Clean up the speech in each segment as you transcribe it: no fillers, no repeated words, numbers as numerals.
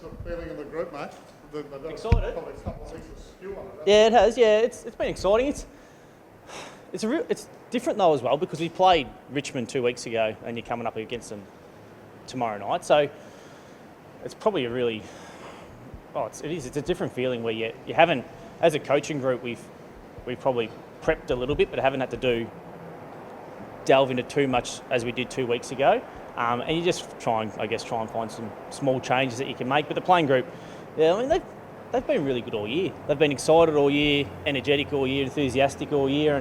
sort of feeling in the group, mate? Excited? Probably a couple of weeks of stew on it. Yeah, it has. Yeah, it's been exciting. It's different though as well because we played Richmond 2 weeks ago, and you're coming up against them tomorrow night. So it's probably it's a different feeling where you haven't, as a coaching group, we've probably prepped a little bit, but haven't had to delve into too much as we did 2 weeks ago. And you just try and find some small changes that you can make. But the playing group, yeah, I mean they've been really good all year. They've been excited all year, energetic all year, enthusiastic all year,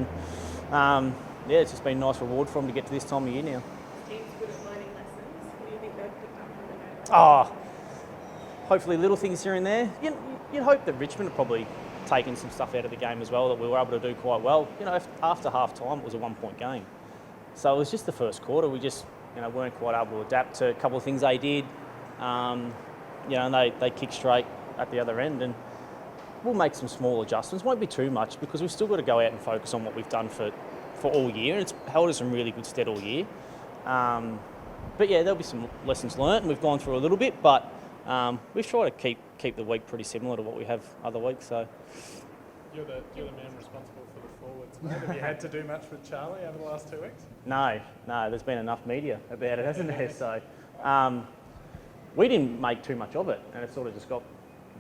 and it's just been a nice reward for them to get to this time of year now. Teams good at learning lessons. What do you think they've picked up from the game? Hopefully little things here and there. You'd hope that Richmond have probably taken some stuff out of the game as well that we were able to do quite well. After half time it was a 1 point game. So it was just the first quarter. We just weren't quite able to adapt to a couple of things they did. And they kicked straight at the other end, and we'll make some small adjustments. Won't be too much because we've still got to go out and focus on what we've done for all year, and it's held us in really good stead all year. But yeah, there'll be some lessons learnt, and we've gone through a little bit, but we've tried to keep the week pretty similar to what we have other weeks. So you're the man responsible for the forwards, mate. Have you had to do much with Charlie over the last 2 weeks? No. There's been enough media about it, hasn't there? So we didn't make too much of it, and it sort of just got,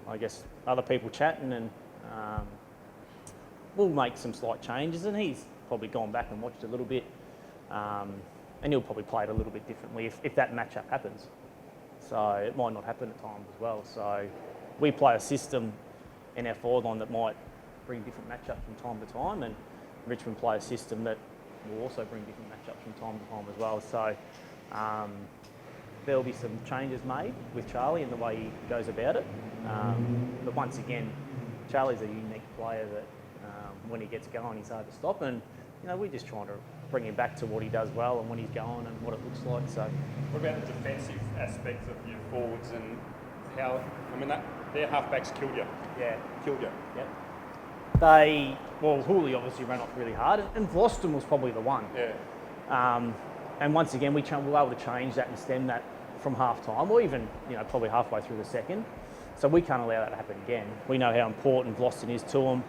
I guess, other people chatting, and we'll make some slight changes, and he's probably gone back and watched a little bit, and he'll probably play it a little bit differently if that matchup happens. So it might not happen at times as well. So we play a system in our forward line that might bring different matchups from time to time, and Richmond play a system that will also bring different matchups from time to time as well. So there'll be some changes made with Charlie and the way he goes about it. But once again, Charlie's a unique player that when he gets going, he's hard to stop. And we're just trying to bring him back to what he does well and when he's going and what it looks like. So, what about the defensive aspects of your forwards and how? I mean, their halfbacks killed you. Yeah, killed you. Yep. Hooley obviously ran off really hard, and Vlosten was probably the one. Yeah. And once again, we were able to change that and stem that from half time, or even probably halfway through the second. So we can't allow that to happen again. We know how important Vlosten is to them,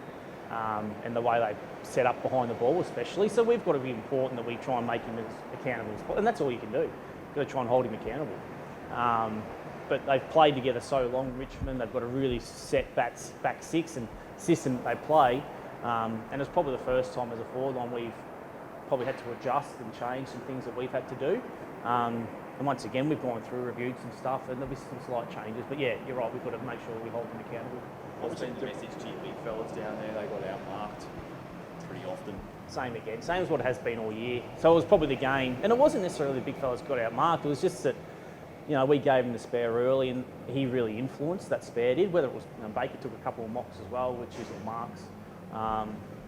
and the way they set up behind the ball especially. So we've got to be important that we try and make him as accountable as possible, and that's all you can do. You've got to try and hold him accountable. But they've played together so long, Richmond. They've got a really set back six and system that they play, and it's probably the first time as a forward line we've probably had to adjust and change some things that we've had to do. And once again, we've gone through, reviewed some stuff, and there'll be some slight changes. But yeah, you're right, we've got to make sure we hold them accountable. What's been the message to your big fellas down there? They got outmarked pretty often. Same as what it has been all year. So it was probably the game, and it wasn't necessarily the big fellas got outmarked. It was just that, we gave him the spare early, and he really influenced that spare did. Whether it was Baker took a couple of mocks as well, which is all marks.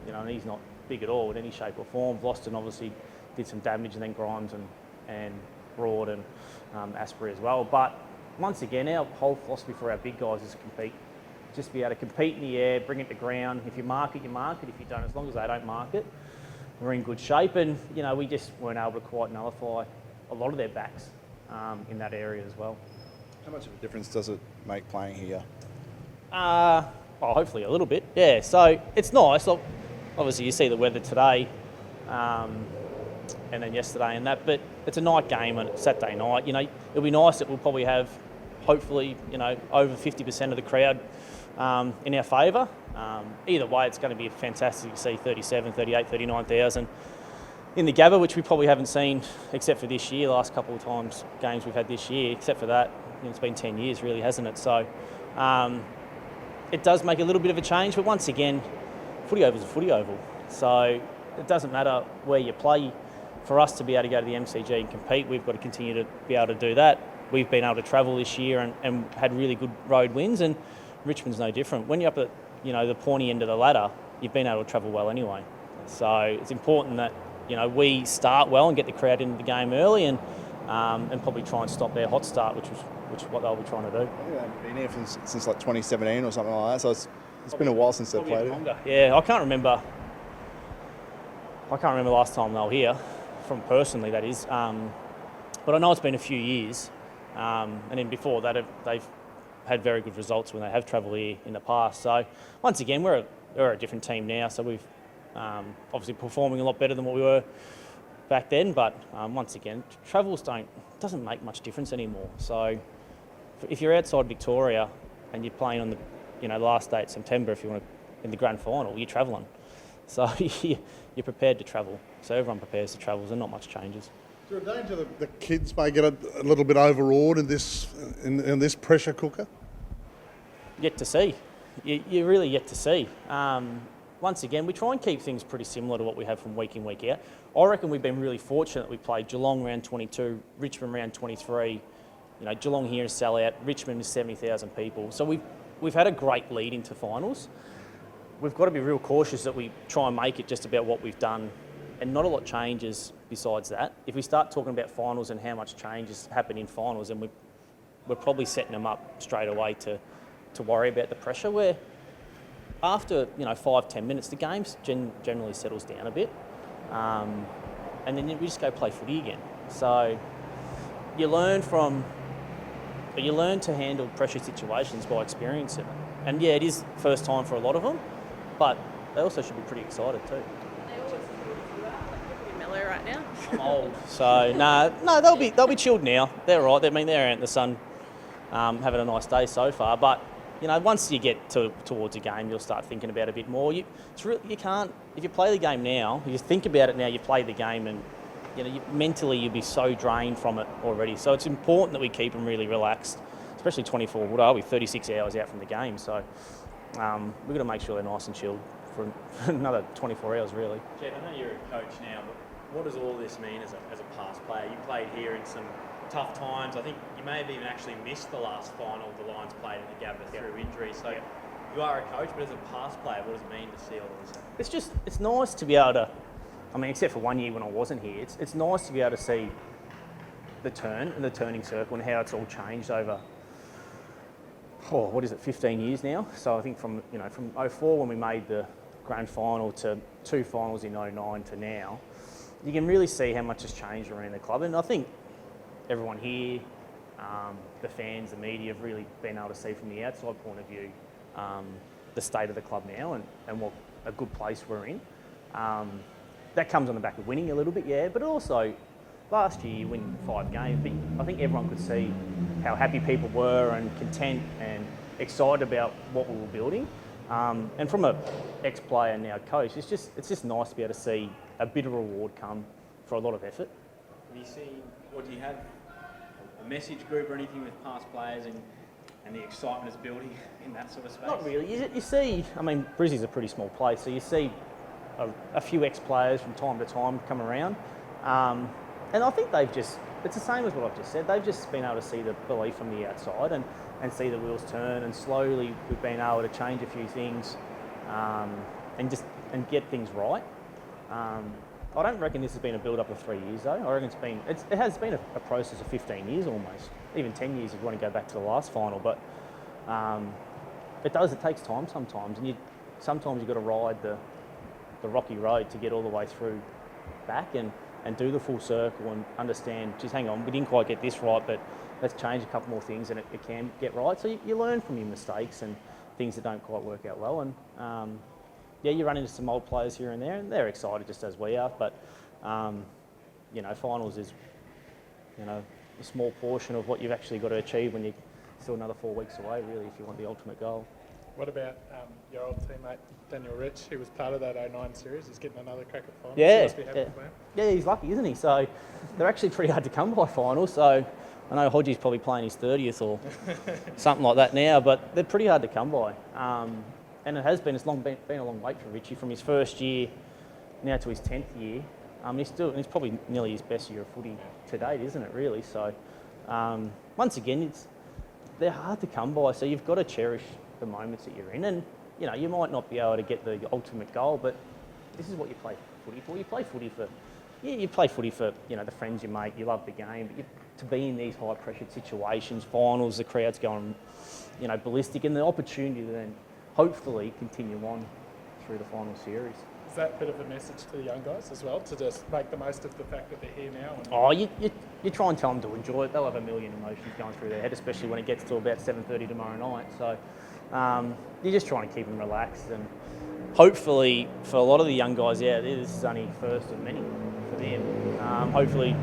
And he's not big at all in any shape or form. Vlosten obviously did some damage, and then Grimes and Broad and Asprey as well. But once again, our whole philosophy for our big guys is to compete. Just be able to compete in the air, bring it to ground. If you mark it, you mark it. If you don't, as long as they don't mark it, we're in good shape. And, we just weren't able to quite nullify a lot of their backs in that area as well. How much of a difference does it make playing here? Hopefully a little bit, yeah. So it's nice. Obviously, you see the weather today and then yesterday and that, but it's a night game and it's Saturday night. It'll be nice that we'll probably have, hopefully, over 50% of the crowd in our favour. Either way, it's going to be fantastic to see 37, 38, 39,000 in the Gabba, which we probably haven't seen except for this year, last couple of times games we've had this year. Except for that, it's been 10 years really, hasn't it? So it does make a little bit of a change, but once again, footy oval is a footy oval. So it doesn't matter where you play. For us to be able to go to the MCG and compete, we've got to continue to be able to do that. We've been able to travel this year and had really good road wins, and Richmond's no different. When you're up at the pointy end of the ladder, you've been able to travel well anyway. So it's important that we start well and get the crowd into the game early, and probably try and stop their hot start, which is what they'll be trying to do. I think they've been here since like 2017 or something like that. So it's been a while since they've played it. Yeah, I can't remember the last time they were here, from personally that is. But I know it's been a few years. And then before that, they've had very good results when they have travelled here in the past. So once again, we're a different team now. So we've obviously performing a lot better than what we were back then. But once again, travels doesn't make much difference anymore. So if you're outside Victoria and you're playing on the last day of September, if you want to in the grand final, you're travelling. So you're prepared to travel. So everyone prepares to travel. So not much changes. Is there a danger the kids may get a little bit overawed in this pressure cooker? Yet to see. You really yet to see. Once again, we try and keep things pretty similar to what we have from week in, week out. I reckon we've been really fortunate. We played Geelong round 22, Richmond round 23. Geelong here is sell out. Richmond is 70,000 people. So we've had a great lead into finals. We've got to be real cautious that we try and make it just about what we've done, and not a lot changes besides that. If we start talking about finals and how much changes happen in finals, then we're probably setting them up straight away to worry about the pressure. Where after 5-10 minutes, the game generally settles down a bit, and then we just go play footy again. So you learn to handle pressure situations by experiencing it. And yeah, it is first time for a lot of them, but they also should be pretty excited too. They always feel you are, like you're pretty mellow right now. I'm old, so no, they'll be chilled now. They're all right. I mean, they're out in the sun, having a nice day so far. But once you get towards a game, you'll start thinking about it a bit more. You can't, if you play the game now, you think about it now. You play the game, and mentally you'll be so drained from it already. So it's important that we keep them really relaxed, especially 24. What are we? 36 hours out from the game. So we've got to make sure they're nice and chilled for another 24 hours, really. Jed, I know you're a coach now, but what does all this mean as a past player? You played here in some tough times. I think you may have even actually missed the last final the Lions played in the Gabba through injury. So you are a coach, but as a past player, what does it mean to see all this? It's nice to be able to, except for 1 year when I wasn't here, it's nice to be able to see the turn and the turning circle and how it's all changed over 15 years now. So I think from 04 when we made the grand final to 2 finals in 09 to now, you can really see how much has changed around the club. And I think everyone here, the fans, the media have really been able to see from the outside point of view the state of the club now and what a good place we're in. That comes on the back of winning a little bit, yeah, but also last year you win 5 games, but I think everyone could see how happy people were and content and excited about what we were building. And from an ex-player now coach, it's just nice to be able to see a bit of reward come for a lot of effort. Have you seen, or do you have a message group or anything with past players and the excitement is building in that sort of space? Not really. You see, Brizzy's a pretty small place, so you see a few ex-players from time to time come around. And I think it's the same as what I've just said, they've just been able to see the belief from the outside and see the wheels turn, and slowly we've been able to change a few things and get things right. I don't reckon this has been a build-up of 3 years though. I reckon it has been a process of 15 years almost, even 10 years if you want to go back to the last final. But it takes time sometimes, and sometimes you've got to ride the rocky road to get all the way through back and do the full circle and understand, just hang on, we didn't quite get this right, but let's change a couple more things and it can get right. So you learn from your mistakes and things that don't quite work out well. And you run into some old players here and there, and they're excited just as we are. But finals is a small portion of what you've actually got to achieve when you're still another 4 weeks away, really, if you want the ultimate goal. What about your old teammate Daniel Rich, who was part of that 09 series? He's getting another crack at finals. Yeah, He must be happy for him. Yeah, he's lucky, isn't he? So they're actually pretty hard to come by finals. So I know Hodgie's probably playing his 30th or something like that now, but they're pretty hard to come by. And it has been, it's been a long wait for Richie from his first year now to his 10th year. He's probably nearly his best year of footy to date, isn't it, really? So once again, they're hard to come by, so you've got to cherish the moments that you're in. And you might not be able to get the ultimate goal, but this is what you play footy for. You play footy for the friends you make. You love the game, but to be in these high pressured situations, finals, the crowd's going ballistic, and the opportunity to then hopefully continue on through the final series. Is that a bit of a message to the young guys as well, to just make the most of the fact that they're here now? And Oh, you try and tell them to enjoy it. They'll have a million emotions going through their head, especially when it gets to about 7:30 tomorrow night. So you're just trying to keep them relaxed, and hopefully for a lot of the young guys out there, this is only first of many for them. Hopefully,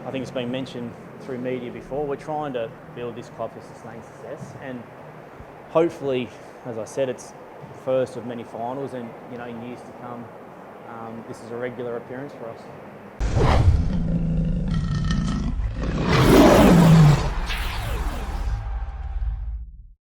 I think it's been mentioned through media before, we're trying to build this club for sustained success, and hopefully, as I said, it's first of many finals, and in years to come, this is a regular appearance for us.